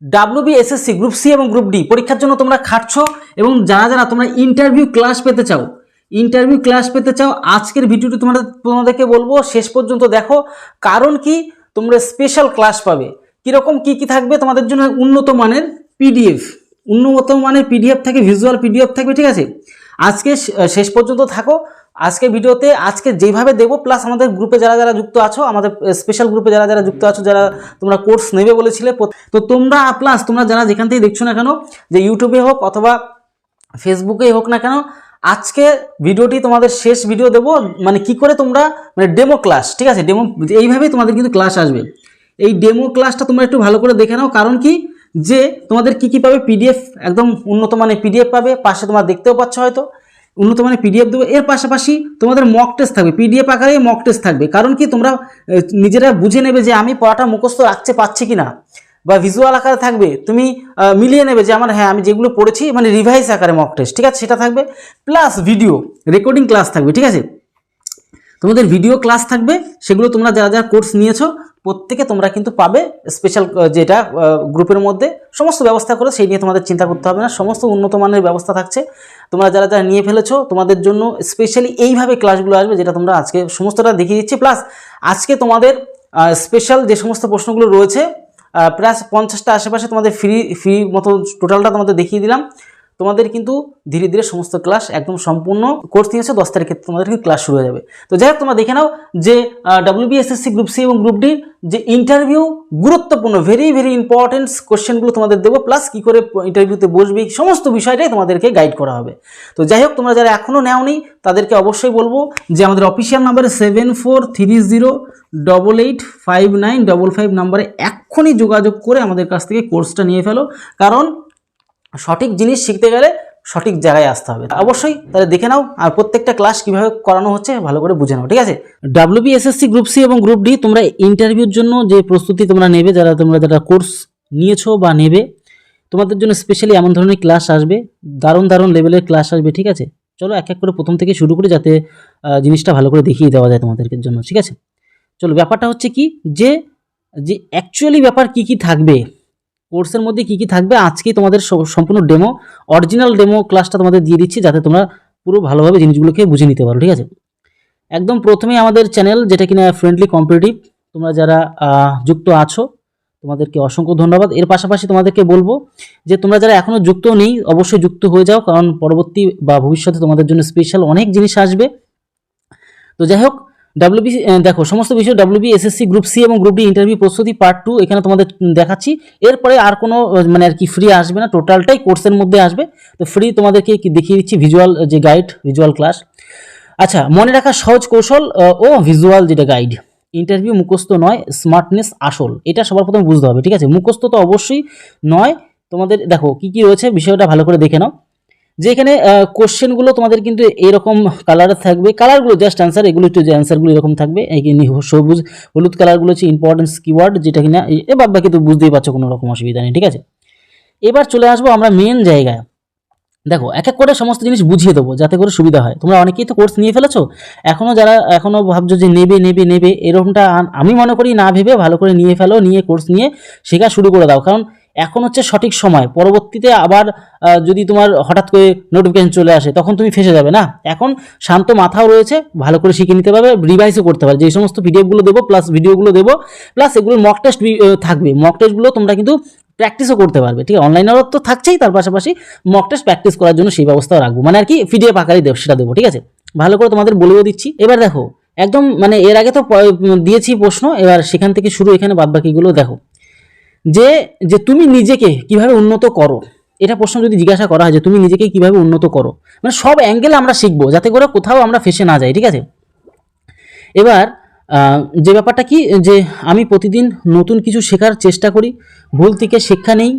WBSSC group C এবং group D পরীক্ষার জন্য তোমরা খাটছো এবং যারা যারা তোমরা ইন্টারভিউ ক্লাস পেতে চাও আজকের ভিডিওটি তোমাদেরকে বলবো শেষ পর্যন্ত দেখো। কারণ কি, তোমরা স্পেশাল ক্লাস পাবে। কিরকম কি থাকবে তোমাদের জন্য? উন্নত মানের পিডিএফ থাকে, ভিজুয়াল পিডিএফ থাকবে, ঠিক আছে। আজকে শেষ পর্যন্ত থাকো। আজকে ভিডিওতে আজকে যেভাবে দেবো, প্লাস আমাদের গ্রুপে যারা যারা যুক্ত আছো, আমাদের স্পেশাল গ্রুপে যারা যারা যুক্ত আছো, যারা তোমরা কোর্স নেবে বলেছিলে, তো তোমরা যারা যেখান থেকে দেখছো না কেন, যে ইউটিউবে হোক অথবা ফেসবুকে হোক না কেন, আজকে ভিডিওটি তোমাদের শেষ ভিডিও দেবো, মানে কি করে তোমরা ডেমো ক্লাস, ঠিক আছে, ডেমো এইভাবেই তোমাদের কিন্তু ক্লাস আসবে। এই ডেমো ক্লাসটা তোমরা একটু ভালো করে দেখে নাও। কারণ কি, যে তোমাদের কি পাবে, পিডিএফ, একদম উন্নত মানের পিডিএফ পাবে। পাশে তোমরা দেখতেও পাচ্ছ হয়তো উন্নত মানের পিডিএফ দেবো। এর পাশাপাশি তোমাদের মক টেস্ট থাকবে, পিডিএফ আকারে মক টেস্ট থাকবে। কারণ কি, তোমরা নিজেরা বুঝে নেবে যে আমি পড়াটা মুখস্থ রাখতে পারছি কিনা, বা ভিজুয়াল আকারে থাকবে, তুমি মিলিয়ে নেবে যে আমার আমি যেগুলো পড়েছি মানে রিভাইজ আকারে মক টেস্ট, ঠিক আছে, সেটা থাকবে। প্লাস ভিডিও রেকর্ডিং ক্লাস থাকবে, ঠিক আছে। তোমাদের ভিডিও ক্লাস থাকবে, সেগুলো তোমরা যারা যারা কোর্স নিয়েছো প্রত্যেকে তোমরা কিন্তু পাবে। স্পেশাল যেটা গ্রুপের মধ্যে সমস্ত ব্যবস্থা করে, সেই নিয়ে তোমাদের চিন্তা করতে হবে না, সমস্ত উন্নত মানের ব্যবস্থা থাকছে। তোমরা যারা যারা নিয়ে ফেলেছো তোমাদের জন্য স্পেশালি এইভাবে ক্লাসগুলো আসবে, যেটা তোমরা আজকে সমস্তটা দেখিয়ে দিচ্ছি। প্লাস আজকে তোমাদের স্পেশাল যে সমস্ত প্রশ্নগুলো রয়েছে প্রায় 50টা আশেপাশে তোমাদের ফ্রি মতো টোটালটা তোমাদের দেখিয়ে দিলাম। তোমাদের কিন্তু ধীরে ধীরে সমস্ত ক্লাস একদম সম্পূর্ণ কোর্স নিয়েছে, 10 তারিখে তোমাদের কিন্তু ক্লাস শুরু হয়ে যাবে। তো যাই হোক, তোমরা দেখে নাও যে WBSSC গ্রুপ সি এবং গ্রুপ ডির যে ইন্টারভিউ গুরুত্বপূর্ণ, ভেরি ভেরি ইম্পর্টেন্ট কোশ্চেনগুলো তোমাদের দেবো, প্লাস কী করে ইন্টারভিউতে বসবে, সমস্ত বিষয়টাই তোমাদেরকে গাইড করা হবে। তো যাই হোক, তোমরা যারা এখনও নেওনি তাদেরকে অবশ্যই বলবো যে আমাদের অফিসিয়াল নাম্বারে 7430885955 নাম্বারে এক্ষুনি যোগাযোগ করে আমাদের কাছ থেকে কোর্সটা নিয়ে ফেলো। কারণ সঠিক জিনিস শিখতে গেলে সঠিক জায়গায় আসতে হবে। অবশ্যই তাহলে দেখে নাও, আর প্রত্যেকটা ক্লাস কিভাবে করানো হচ্ছে ভালো করে বুঝে নাও, ঠিক আছে। WBSSC গ্রুপ সি এবং গ্রুপ ডি তোমরা ইন্টারভিউর জন্য যে প্রস্তুতি তোমরা নেবে, যারা কোর্স নিয়েছো বা নেবে, তোমাদের জন্য স্পেশালি এমন ধরনের ক্লাস আসবে, দারুণ লেভেলের ক্লাস আসবে, ঠিক আছে। চলো এক এক করে প্রথম থেকে শুরু করে, যাতে জিনিসটা ভালো করে দেখিয়ে দেওয়া যায় তোমাদেরকে জন্য, ঠিক আছে। চলো, ব্যাপারটা হচ্ছে কি, যে অ্যাকচুয়ালি ব্যাপার কি থাকবে, কোর্সের মধ্যে কি থাকবে, আজকেই তোমাদের সম্পূর্ণ অরিজিনাল ডেমো ক্লাসটা তোমাদের দিয়ে দিচ্ছি, যাতে তোমরা পুরো ভালোভাবে জিনিসগুলোকে বুঝে নিতে পারো, ঠিক আছে। একদম প্রথমেই আমাদের চ্যানেল, যেটা কিনা ফ্রেন্ডলি কম্পিটিটিভ, তোমরা যারা যুক্ত আছো তোমাদেরকে অসংখ্য ধন্যবাদ। এর পাশাপাশি তোমাদেরকে বলবো যে তোমরা যারা এখনও যুক্ত নেই অবশ্যই যুক্ত হয়ে যাও, কারণ পরবর্তী বা ভবিষ্যতে তোমাদের জন্য স্পেশাল অনেক জিনিস আসবে। তো যাই হোক, দেখো সমস্ত বিষয় WBSSC গ্রুপ সি এবং গ্রুপ ডি ইন্টারভিউ প্রস্তুতি পার্ট 2 এখানে তোমাদের দেখাচ্ছি। এরপরে আর কোনো মানে আর কি ফ্রি আসবে না, টোটালটাই কোর্সের মধ্যে আসবে। তো ফ্রি তোমাদেরকে দেখিয়ে দিচ্ছি ভিজুয়াল যে গাইড, ভিজুয়াল ক্লাস। আচ্ছা, মনে রাখা সহজ কৌশল ও ভিজুয়াল যেটা গাইড। ইন্টারভিউ মুখস্থ নয়, স্মার্টনেস আসল, এটা সবার প্রথমে বুঝতে হবে, ঠিক আছে। মুখস্থ তো অবশ্যই নয়, তোমাদের দেখো কি রয়েছে বিষয়টা ভালো করে দেখে নাও। যে এখানে কোশ্চেনগুলো তোমাদের কিন্তু এরকম কালারের থাকবে, কালারগুলো জাস্ট অ্যান্সার, এগুলো একটু যে অ্যান্সারগুলো এরকম থাকবে, এই সবুজ হলুদ কালারগুলো হচ্ছে ইম্পর্টেন্স কিওয়ার্ড, যেটা কিনা এ বাকি তো বুঝতেই পারছো, কোনো রকম অসুবিধা নেই, ঠিক আছে। এবার চলে আসবো আমরা মেন জায়গায়। দেখো এক এক করে সমস্ত জিনিস বুঝিয়ে দেবো যাতে করে সুবিধা হয়। তোমরা অনেকেই তো কোর্স নিয়ে ফেলেছো, যারা এখনও ভাবছো যে নেবে, এরকমটা আমি মনে করি না ভেবে ভালো করে নিয়ে ফেলো, নিয়ে কোর্স নিয়ে শেখা শুরু করে দাও। কারণ এখন হচ্ছে সঠিক সময়, পরবর্তীতে আবার যদি তোমার হঠাৎ করে নোটিফিকেশন চলে আসে তখন তুমি ফেসে যাবে না। এখন শান্ত মাথাও রয়েছে, ভালো করে শিখে নিতে পারবে, রিভাইসও করতে পারবে। যে সমস্ত পিডিএফগুলো দেবো প্লাস ভিডিওগুলো দেবো, প্লাস এগুলোর মক টেস্ট থাকবে। মক টেস্টগুলো তোমরা কিন্তু প্র্যাকটিসও করতে পারবে, ঠিক আছে। অনলাইনেও তো থাকছেই, তার পাশাপাশি মক টেস্ট প্র্যাকটিস করার জন্য সেই ব্যবস্থাও রাখবো, মানে আর কি পিডিএফ আকারে সেটা দেবো, ঠিক আছে। ভালো করে তোমাদের বলেও দিচ্ছি। এবার দেখো একদম এর আগে তো দিয়েছি প্রশ্ন, এবার সেখান থেকে শুরু, এখানে বাদবাকিগুলো দেখো। যে তুমি নিজেকে কিভাবে উন্নত করো, এটা প্রশ্ন যদি জিজ্ঞাসা করা হয় যে তুমি নিজেকে কিভাবে উন্নত করো, মানে সব অ্যাঙ্গেলে আমরা শিখবো, যাতে করে কোথাও আমরা ফেসে না যাই, ঠিক আছে। এবার যে ব্যাপারটা কি, যে আমি প্রতিদিন নতুন কিছু শেখার চেষ্টা করি, ভুল থেকে শিক্ষা নেই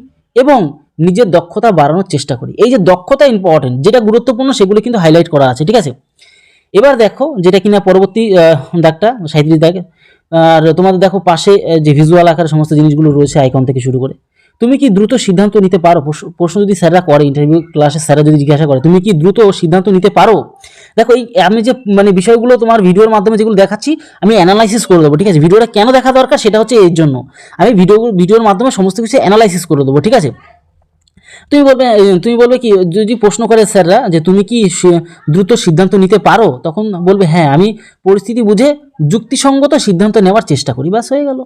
এবং নিজের দক্ষতা বাড়ানোর চেষ্টা করি। এই যে দক্ষতা ইম্পর্টেন্ট, যেটা গুরুত্বপূর্ণ সেগুলো কিন্তু হাইলাইট করা আছে, ঠিক আছে। এবার দেখো যেটা কিনা পরবর্তী দাগটা 37 দাগ, আর তোমাদের দেখো পাশে যে ভিজুয়াল আকারে সমস্ত জিনিসগুলো রয়েছে, আইকন থেকে শুরু করে তুমি কি দ্রুত সিদ্ধান্ত নিতে পারো? প্রশ্ন যদি স্যাররা করে, ইন্টারভিউ ক্লাসে স্যাররা যদি জিজ্ঞাসা করে তুমি কি দ্রুত সিদ্ধান্ত নিতে পারো, দেখো এই আমি যে মানে বিষয়গুলো তোমার ভিডিওর মাধ্যমে যেগুলো দেখাচ্ছি আমি অ্যানালাইসিস করে দেবো, ঠিক আছে? ভিডিওটা কেন দেখা দরকার সেটা হচ্ছে এর জন্য, আমি ভিডিওর মাধ্যমে সমস্ত কিছু অ্যানালাইসিস করে দেবো, ঠিক আছে? তুমি বলবে কি, যদি প্রশ্ন করে স্যাররা যে তুমি কি দ্রুত সিদ্ধান্ত নিতে পারো, তখন বলবে হ্যাঁ আমি পরিস্থিতি বুঝে যুক্তিসঙ্গত সিদ্ধান্ত নেওয়ার চেষ্টা করি, ব্যাস হয়ে গেল।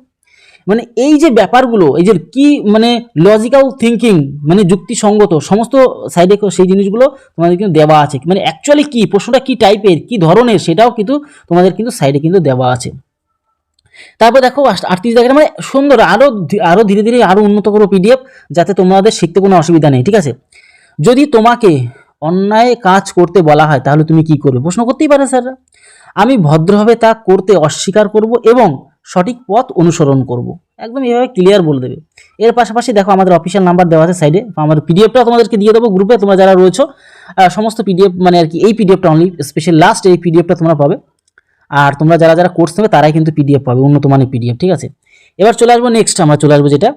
মানে এই যে ব্যাপারগুলো, এই যে কি মানে লজিক্যাল থিঙ্কিং, মানে যুক্তিসঙ্গত সমস্ত সাইডে সেই জিনিসগুলো তোমাদের কিন্তু দেওয়া আছে, মানে অ্যাকচুয়ালি কি প্রশ্নটা কি টাইপের কি ধরনের সেটাও কিন্তু তোমাদের কিন্তু সাইডে কিন্তু দেওয়া আছে। তারপর দেখো 38 দাগের মানে সুন্দর আরো ধীরে ধীরে আরো উন্নত করো পিডিএফ, যাতে তোমাদের শিখতে কোনো অসুবিধা নেই, ঠিক আছে? যদি তোমাকে অন্যায় কাজ করতে বলা হয় তাহলে তুমি কি করবে, প্রশ্ন করতেই পারে স্যাররা। আমি ভদ্রভাবে তা করতে অস্বীকার করব এবং সঠিক পথ অনুসরণ করব, একদম এভাবে ক্লিয়ার বলে দেবে। এর পাশাপাশি দেখো আমাদের অফিসিয়াল নাম্বার দেওয়া আছে সাইডে, আমার পিডিএফটা তোমাদেরকে দিয়ে দেবো গ্রুপে, তোমরা যারা রয়েছো সমস্ত পিডিএফ মানে আর কি এই পিডিএফটা অনলি স্পেশাল লাস্ট এই পিডিএফটা তোমরা পাবে, আর তোমরা যারা যারা কোর্স নেবে তারাই কিন্তু পিডিএফ পাবে, উন্নত মানের পিডিএফ, ঠিক আছে? এবার চলে আসবো নেক্সট, আমরা চলে আসবো যেটা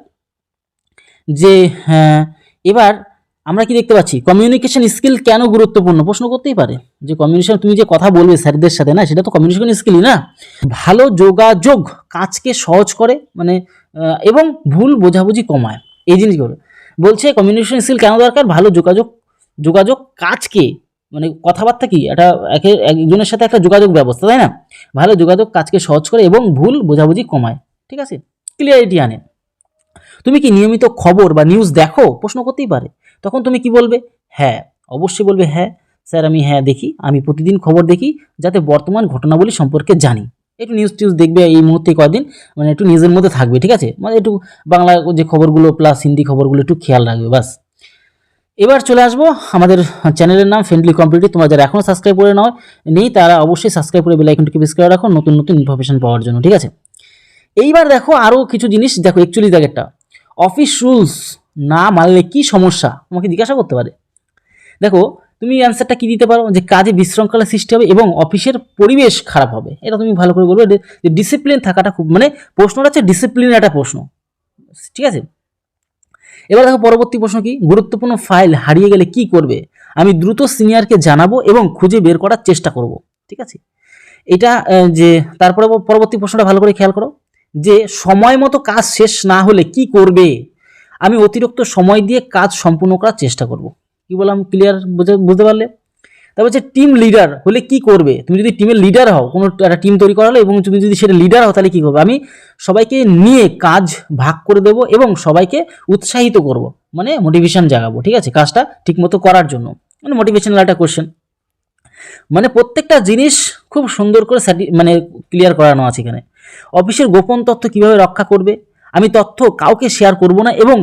যে এবার আমরা কি দেখতে পাচ্ছি, কমিউনিকেশন স্কিল কেন গুরুত্বপূর্ণ, প্রশ্ন করতেই পারে যে কমিউনিকেশন তুমি যে কথা বলবে স্যারদের সাথে, না সেটা তো কমিউনিকেশন স্কিলই না। ভালো যোগাযোগ কাজকে সহজ করে মানে এবং ভুল বোঝাবুঝি কমায়, এই জিনিসগুলো বলছে কমিউনিকেশন স্কিল কেন দরকার, ভালো যোগাযোগ কাজকে মানে কথাবার্তা কি একটা একজনের সাথে একটা যোগাযোগ ব্যবস্থা, তাই না? ভালো যোগাযোগ কাজকে সহজ করে এবং ভুল বোঝাবুঝি কমায়, ঠিক আছে? ক্লিয়ারিটি আনে। তুমি কি নিয়মিত খবর বা নিউজ দেখো, প্রশ্ন করতেই পারে, তখন তুমি কি বলবে, হ্যাঁ অবশ্যই বলবে, হ্যাঁ স্যার আমি হ্যাঁ দেখি, আমি প্রতিদিন খবর দেখি যাতে বর্তমান ঘটনাবলী সম্পর্কে জানি। একটু নিউজ টিউজ দেখবে এই মুহূর্তে কয়েকদিন, মানে একটু নিউজের মধ্যে থাকবে, ঠিক আছে? মানে একটু বাংলা যে খবরগুলো প্লাস হিন্দি খবরগুলো একটু খেয়াল রাখবে, বাস। এবার চলে আসবো আমাদের চ্যানেলের নাম ফ্রেন্ডলি কম্পিটিটিভ, তোমরা যারা এখনও সাবস্ক্রাইব করে নেই তারা অবশ্যই সাবস্ক্রাইব করে বেল আইকনটিকে প্রেস করে রাখো নতুন নতুন ইনফরমেশন পাওয়ার জন্য, ঠিক আছে? এইবার দেখো আরও কিছু জিনিস দেখো, 41 দাগেরটা, অফিস রুলস না মানলে কি সমস্যা, তোমাকে জিজ্ঞাসা করতে পারে। দেখো তুমি অ্যান্সারটা কি দিতে পারো, যে কাজে বিশৃঙ্খলা সৃষ্টি হবে এবং অফিসের পরিবেশ খারাপ হবে, এটা তুমি ভালো করে বলবে যে ডিসিপ্লিন থাকাটা খুব, মানে প্রশ্নটা হচ্ছে ডিসিপ্লিন একটা প্রশ্ন, ঠিক আছে? এবার দেখো পরবর্তী প্রশ্ন কি, গুরুত্বপূর্ণ ফাইল হারিয়ে গেলে কি করবে, আমি দ্রুত সিনিয়রকে জানাবো এবং খুঁজে বের করার চেষ্টা করব, ঠিক আছে? এটা যে তারপরে পরবর্তী প্রশ্নটা ভালো করে খেয়াল করো, যে সময় মতো কাজ শেষ না হলে কি করবে, আমি অতিরিক্ত সময় দিয়ে কাজ সম্পূর্ণ করার চেষ্টা করব। কি বললাম, ক্লিয়ার বুঝতে পারলে? তারপর হচ্ছে টিম লিডার হলে কি করবে, তুমি যদি টিমের লিডার হও, কোনো একটা টিম তৈরি করা হলো এবং তুমি যদি সেটা লিডার হও তাহলে কি করবে, আমি সবাইকে নিয়ে কাজ ভাগ করে দেবো এবং সবাইকে উৎসাহিত করব, মানে মোটিভেশন জাগাবো, ঠিক আছে? কাজটা ঠিকমতো করার জন্য, মানে মোটিভেশনাল একটা কোশ্চেন, মানে প্রত্যেকটা জিনিস খুব সুন্দর করে মানে ক্লিয়ার করানো আছে এখানে। অফিসের গোপন তথ্য কিভাবে রক্ষা করবে, আমি তথ্য কাউকে শেয়ার করব না এবং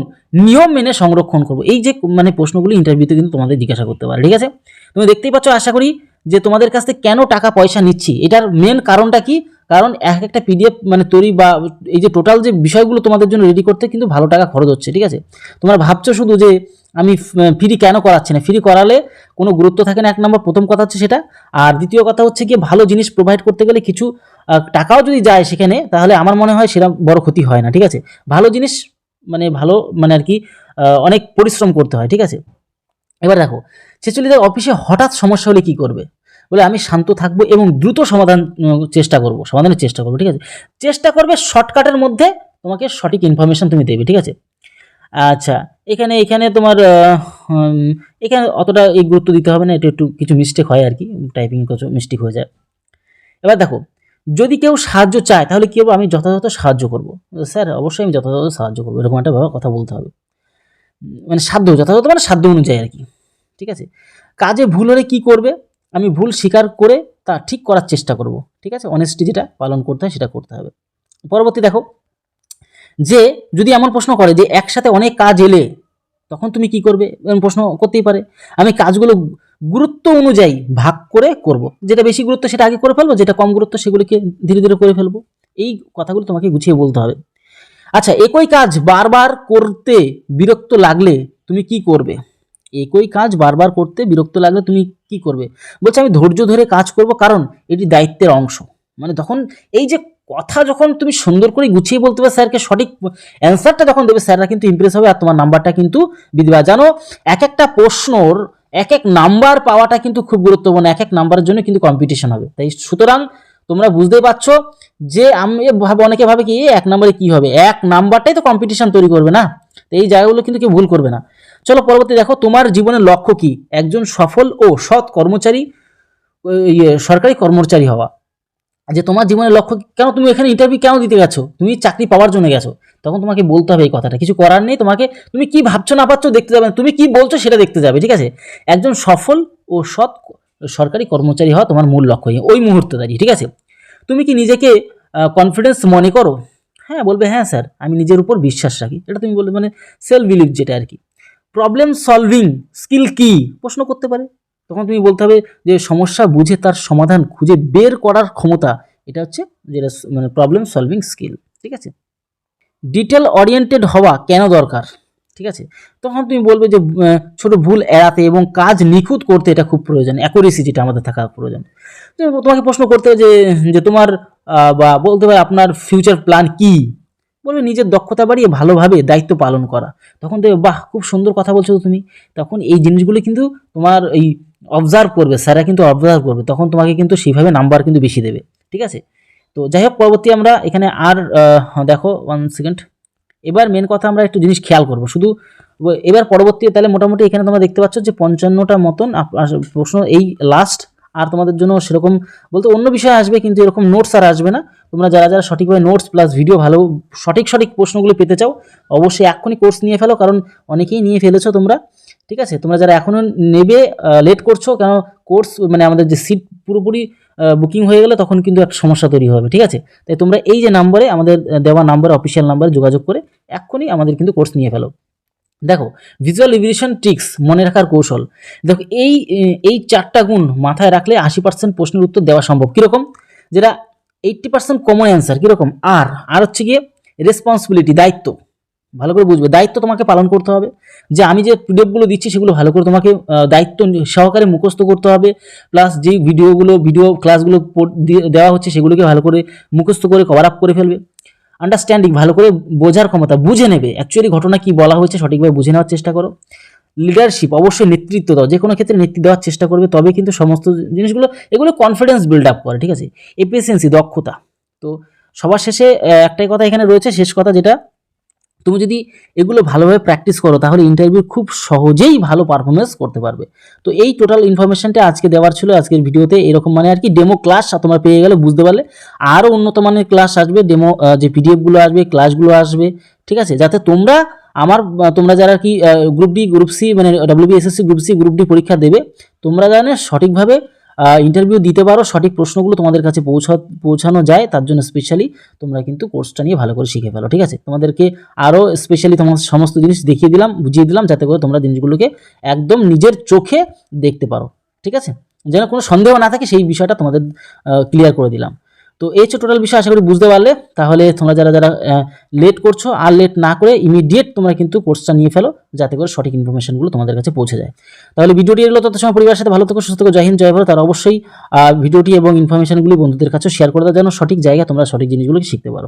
নিয়ম মেনে সংরক্ষণ করব, এই যে মানে প্রশ্নগুলি ইন্টারভিউতে কিন্তু তোমাদের জিজ্ঞাসা করতে পারে, ঠিক আছে? তুমি দেখতেই পাচ্ছ আশা করি যে তোমাদের কাছ থেকে কেন টাকা পয়সা নিচ্ছি, এটার মেন কারণটা কি, কারণ এক একটা পিডিএফ মানে তৈরি বা এই যে টোটাল যে বিষয়গুলো তোমাদের জন্য রেডি করতে কিন্তু ভালো টাকা খরচ হচ্ছে, ঠিক আছে? তোমরা ভাবছো শুধু যে আমি ফ্রি কেন করাচ্ছি না, ফ্রি করালে কোনো গুরুত্ব থাকে না, এক নম্বর প্রথম কথা হচ্ছে সেটা, আর দ্বিতীয় কথা হচ্ছে কি ভালো জিনিস প্রোভাইড করতে গেলে কিছু টাকাও যদি যায় সেখানে, তাহলে আমার মনে হয় সেটা বড় ক্ষতি হয় না, ঠিক আছে? ভালো জিনিস মানে ভালো মানে আর কি অনেক পরিশ্রম করতে হয়, ঠিক আছে? এবার দেখো 46 অফিসে হঠাৎ সমস্যা হলে কি করবে, বলে আমি শান্ত থাকবো এবং দ্রুত সমাধানের চেষ্টা করবো, ঠিক আছে? চেষ্টা করবে শর্টকাটের মধ্যে তোমাকে সঠিক ইনফরমেশন তুমি দেবে, ঠিক আছে? আচ্ছা এখানে তোমার এখানে অতটা এই গুরুত্ব দিতে হবে না, একটু কিছু মিস্টেক হয় আর কি, টাইপিং কিছু মিস্টেক হয়ে যায়। এবার দেখো যদি কেউ সাহায্য চায় তাহলে কি হবে, আমি যথাযথ সাহায্য করব, স্যার অবশ্যই আমি যথাযথ সাহায্য করবো, এরকম একটা কথা বলতে হবে, মানে যথাযথ মানে সাধ্য অনুযায়ী আর কি, ঠিক আছে? কাজে ভুল হলে কি করবে, আমি ভুল স্বীকার করে তা ঠিক করার চেষ্টা করব, ঠিক আছে? অনেস্টি যেটা পালন করতে হয় সেটা করতে হবে। পরবর্তী দেখো, যে যদি এমন প্রশ্ন করে যে একসাথে অনেক কাজ এলে তখন তুমি কি করবে, এমন প্রশ্ন করতেই পারে। আমি কাজগুলো গুরুত্ব অনুযায়ী ভাগ করে করব, যেটা বেশি গুরুত্ব সেটা আগে করে ফেলবো, যেটা কম গুরুত্ব সেগুলিকে ধীরে ধীরে করে ফেলবো, এই কথাগুলো তোমাকে গুছিয়ে বলতে হবে। আচ্ছা একই কাজ বারবার করতে বিরক্ত লাগলে তুমি কি করবে, একই কাজ বারবার করতে বিরক্ত লাগলে তুমি কি করবে, বলছে আমি ধৈর্য ধরে কাজ করব কারণ এটি দায়িত্বের অংশ, মানে তখন এই যে কথা যখন তুমি সুন্দর করে গুছিয়ে বলতে পারবে, স্যারকে সঠিক অ্যান্সারটা যখন দেবে, স্যাররা কিন্তু ইমপ্রেস হবে আর তোমার নাম্বারটা কিন্তু দিবা। জানো এক একটা প্রশ্নর এক এক নাম্বার পাওয়াটা কিন্তু খুব গুরুত্বপূর্ণ, এক এক নাম্বারের জন্য কিন্তু কম্পিটিশন হবে। তাই সুতরাং তোমরা বুঝতেই পারছো যে আমি ভাবে, অনেকে ভাবে কি এক নাম্বারে কি হবে, এক নাম্বারটাই তো কম্পিটিশন তৈরি করবে না। তো এই জায়গাগুলো কিন্তু কেউ ভুল করবে না। চলো পরবর্তী দেখো, তোমার জীবনের লক্ষ্য কি? একজন সফল ও সৎ কর্মচারী, সরকারি কর্মচারী হওয়া। যে তোমার জীবনের লক্ষ্য কেন, তুমি এখানে ইন্টারভিউ কেন দিতে গেছো? তুমি চাকরি পাওয়ার জন্য গেছো, তখন তোমাকে বলতে হবে এই কথাটা। কিছু করার নেই, তোমাকে তুমি কি ভাবছো না পাচ্ছ দেখতে যাবে না, তুমি কি বলছো সেটা দেখতে যাবে, ঠিক আছে? একজন সফল ও সৎ সরকারি কর্মচারী হওয়া তোমার মূল লক্ষ্য ওই মুহূর্তে দাঁড়িয়ে, ঠিক আছে? তুমি কি নিজেকে কনফিডেন্স মনে করো? হ্যাঁ, বলবে হ্যাঁ স্যার, আমি নিজের উপর বিশ্বাস রাখি, এটা তুমি বলবে, মানে সেলফ বিলিভ যেটা আর কি। প্রবলেম সলভিং স্কিল কি প্রশ্ন করতে পারে, তখন তুমি বলতে হবে যে সমস্যা বুঝে তার সমাধান খুঁজে বের করার ক্ষমতা, এটা হচ্ছে যেটা মানে প্রবলেম সলভিং স্কিল, ঠিক আছে? ডিটেল ওরিয়েন্টেড হওয়া কেন দরকার, ঠিক আছে? তখন তুমি বলবে যে ছোট ভুল এড়াতে এবং কাজ নিখুঁত করতে এটা খুব প্রয়োজন, অ্যাকুরেসি যেটা আমাদের থাকা প্রয়োজন। তোমাকে প্রশ্ন করতে হবে যে তোমার বা বলতে পারে আপনার ফিউচার প্ল্যান কি, বলবে নিজের দক্ষতা বাড়িয়ে ভালোভাবে দায়িত্ব পালন করা। তখন দেখবে বাহ, খুব সুন্দর কথা বলছো তুমি। তখন এই জিনিসগুলো কিন্তু তোমার এই অবজার্ভ করবে, স্যারা কিন্তু অবজার্ভ করবে, তখন তোমাকে কিন্তু সেইভাবে নাম্বার কিন্তু বেশি দেবে, ঠিক আছে? তো যাই হোক, পরবর্তী আমরা এখানে আর দেখো 1 সেকেন্ড, এবার মেন কথা আমরা একটু জিনিস খেয়াল করব শুধু। এবার পরবর্তী তাহলে মোটামুটি এখানে তোমরা দেখতে পাচ্ছ যে 55টা মতন প্রশ্ন এই লাস্ট। আর তোমাদের জন্য সেরকম বলতে অন্য বিষয় আসবে, কিন্তু এরকম নোটস আর আসবে না। তোমরা যারা যারা সঠিকভাবে নোটস প্লাস ভিডিও ভালো সঠিক প্রশ্নগুলো পেতে চাও, অবশ্যই এক্ষুনি কোর্স নিয়ে ফেলো, কারণ অনেকেই নিয়ে ফেলেছো তোমরা, ঠিক আছে? তোমরা যারা এখনও নেবে লেট করছো, কেন কোর্স মানে আমাদের যে সিট পুরোপুরি বুকিং হয়ে গেলে তখন কিন্তু একটা সমস্যা তৈরি হবে, ঠিক আছে? তাই তোমরা এই যে নাম্বারে, আমাদের দেওয়া নাম্বারে, অফিসিয়াল নাম্বারে যোগাযোগ করে এক্ষুনি আমাদের কিন্তু কোর্স নিয়ে ফেলো। দেখো, ভিজুয়াল রিভিশন ট্রিক্স, মনে রাখার কৌশল। দেখো এই 4টা গুণ মাথায় রাখলে 80% প্রশ্নের উত্তর দেওয়া সম্ভব। কীরকম? যেটা 80% কমন অ্যান্সার। কীরকম? আর হচ্ছে গিয়ে রেসপন্সিবিলিটি, দায়িত্ব। ভালো করে বুঝবে, দায়িত্ব তোমাকে পালন করতে হবে, যে আমি যে পিডিএফগুলো দিচ্ছি সেগুলো ভালো করে তোমাকে দায়িত্ব সহকারে মুখস্থ করতে হবে, প্লাস যেই ভিডিও ক্লাসগুলো দেওয়া হচ্ছে সেগুলোকে ভালো করে মুখস্থ করে কভার আপ করে ফেলবে। আন্ডারস্ট্যান্ডিং, ভালো করে বোঝার ক্ষমতা, বুঝে নেবে অ্যাকচুয়ালি ঘটনা কি বলা হয়েছে, সঠিকভাবে বুঝে নেওয়ার চেষ্টা করো। লিডারশিপ, অবশ্যই নেতৃত্ব দাও, যে কোনো ক্ষেত্রে নেতৃত্ব দেওয়ার চেষ্টা করবে, তবে কিন্তু সমস্ত জিনিসগুলো এগুলো কনফিডেন্স বিল্ড আপ করে, ঠিক আছে? এফিসিয়েন্সি, দক্ষতা। তো সবার শেষে একটাই কথা এখানে রয়েছে, শেষ কথা, যেটা তুমি যদি এগুলো ভালোভাবে প্র্যাকটিস করো তাহলে ইন্টারভিউ খুব সহজেই ভালো পারফরমেন্স করতে পারবে। তো এই টোটাল ইনফরমেশনটা আজকে দেওয়ার ছিল আজকের ভিডিওতে, এরকম মানে আর কি ডেমো ক্লাস তোমরা পেয়ে গেলে, বুঝতে পারলে। আরও উন্নত মানের ক্লাস আসবে, ডেমো যে পিডিএফগুলো আসবে, ক্লাসগুলো আসবে, ঠিক আছে? যাতে তোমরা যারা কি গ্রুপ ডি, গ্রুপ সি, মানে WBSSC group C, group D পরীক্ষা দেবে, তোমরা জানে সঠিকভাবে ইন্টারভিউ দিতে পারো, সঠিক প্রশ্নগুলো তোমাদের কাছে পৌঁছানো যায়, তার জন্য স্পেশালি তোমরা কিন্তু কোর্সটা নিয়ে ভালো করে শিখে ফেলো, ঠিক আছে? তোমাদেরকে আরও স্পেশালি তোমাদের সমস্ত জিনিস দেখিয়ে দিলাম, বুঝিয়ে দিলাম, যাতে করে তোমরা জিনিসগুলোকে একদম নিজের চোখে দেখতে পারো, ঠিক আছে? যেন কোনো সন্দেহ না থাকে, সেই বিষয়টা তোমাদের ক্লিয়ার করে দিলাম। তো এই টোটাল বিষয় আশা করি বুঝতে পারলে। তাহলে তোমরা যারা লেট করছো, আর লেট না করে ইমিডিয়েট তোমরা কিন্তু কোর্সটা নিয়ে ফেলো, যাতে করে সঠিক ইনফরমেশনগুলো তোমাদের কাছে পৌঁছে যায়। তাহলে ভিডিওটি এলো, তত সময় পরিবারের সাথে ভালো থেকো, সুস্থ থেকো, জয় হিন্দ, জয় ভারত। আর অবশ্যই ভিডিওটি এবং ইনফরমেশনগুলি বন্ধুদের কাছে শেয়ার করে দাও, যেন সঠিক জায়গায় তোমরা সঠিক জিনিসগুলো শিখতে পারো।